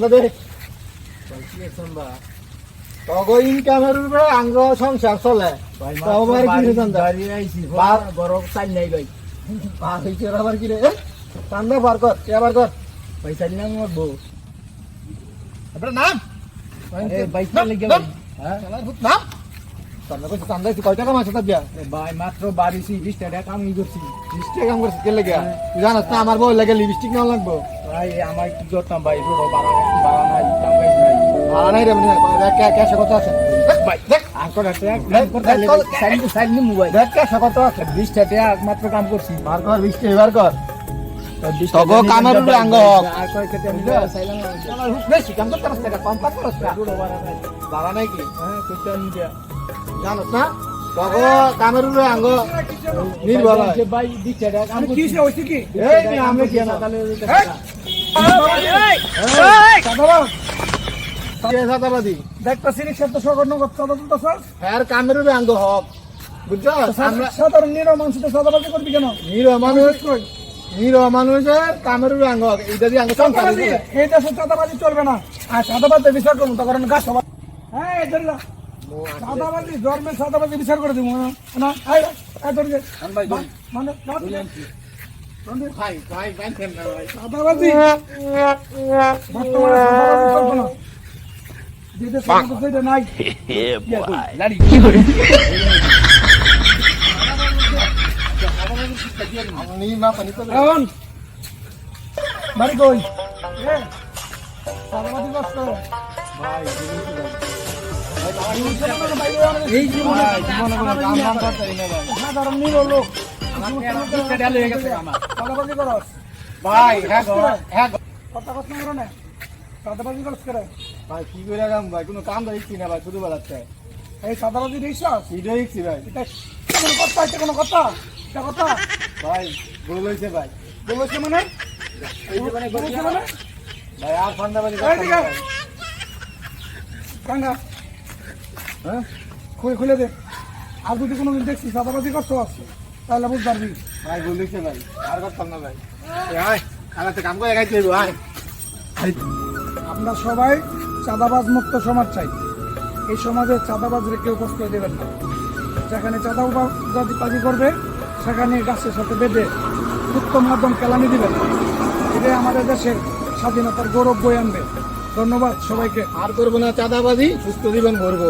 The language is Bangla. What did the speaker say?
চান্দা দে তগো ইনকামের উপরে আঙ্গ সংসার চলে তোমার কি চান্দা বড় চাল নাই ভাই পার হইছে আবার কি রে চান্দা বার কর কে বার কর পয়সা নিলাম আমার বউ আপনার নাম বাইক লেগে ভাই হ্যাঁ নাম চান্দা কইছে চান্দা তুই কয় টাকা মাছ দিয়া ভাই মাত্র 20 টাকা কাম করছি লিপস্টিক কাম করছিস কে লাগে তুই জানাস না আমার বউ লাগে লিপস্টিক নাও লাগবো ভাই আমার কি করতাম ভাই রোড বাড়া নাই কাম কাজ নাই ভাড়া নাই রে মানে ক্যাশে কত আছে ভাই দেখ আর কত টাকা সাইড নি মোবাইল দেখ ক্যাশে কত আছে 20 টাকা মাত্র কাম করছি বার কর 20 টাকা বার কর তগো কামের উপরে আঙ্গ হক আর কয় কেটে আমি সাইলাম আমার হুক বেশি কাম করতে পারছ টাকা কম পাস করছ না রোড বাড়া নাই ভাড়া নাই কি হ্যাঁ করতাম দিয়া জানোস না তগো কামের উপরে আঙ্গ নির্ভর হয় ভাই 20 টাকা কাম করছি কিসে হইছে কি এই আমি কি না সাদাবাদি দেখতাছি রিক্সা তো সগর্ণ করতে বলতাছ হ্যার কামের উপরে আঙ্গ হক বুঝছো আমরা সাধারণ নিরহ মানুষ তো সাদাবাজি করবি কেন নিরহ মানুষের কামের উপরে আঙ্গ হক এইটা দিয়ে আঙ্গ সংসার এই দেশে সাদাবাজি চলবে না আর সাদাবাজি বিচার করবো তখন গাছ সবাই হ্যাঁ এদের সাদাবাজি ধর্মের সাদাবাজি বিচার করে দিব না মানে ভাই ভাই ভাই সাদাবাজি বর্তমানে সাদাবাজি চলবে না যেটা সাদাবাজি সেটা নাই কি করে এখন বাড়ি কই সাদাবাজি কষ্ট এই জীবনে সাধারণ নিরহ লোক সাদাবাজি করস ভাই হ্যাঁ হ্যাঁ কথা কথা করো না সাদাবাজি করস করে ভাই কি করে রাম ভাই কোনো কাম দেখছি না ভাই শুধু বেড়াচ্ছে এই সাদাবাজি বিশ্বাস ভিডিও দেখছি ভাই এটা কোনো কথা এটা কোনো কথা এটা কথা ভাই ভুল হয়েছে ভাই বলেছে মানে বলেছে মানে ভাই আর ফান্দাবাজি কাঙ্গা হ্যাঁ খুলে দে আর যদি কোনোদিন দেখছি সাদাবাজি করতে আসছে তাহলে বুঝতে পারবি ভাই ভুল হয়েছে ভাই আর করতাম না ভাই আয় খালাতে কাম করে গাইতে আয় আমরা সবাই চাঁদাবাজ মুক্ত সমাজ চাই এই সমাজে চাঁদাবাজরে কেউ কষ্ট দেবেন না যেখানে চাঁদাবাজি করবে সেখানে গাছের সাথে বেঁধে উত্তম মাধ্যম কেলানি দিবেন এটাই আমাদের দেশের স্বাধীনতার গৌরব বয়ে আনবে ধন্যবাদ সবাইকে আর করবো না চাঁদাবাজি সুস্থ জীবন ভরবো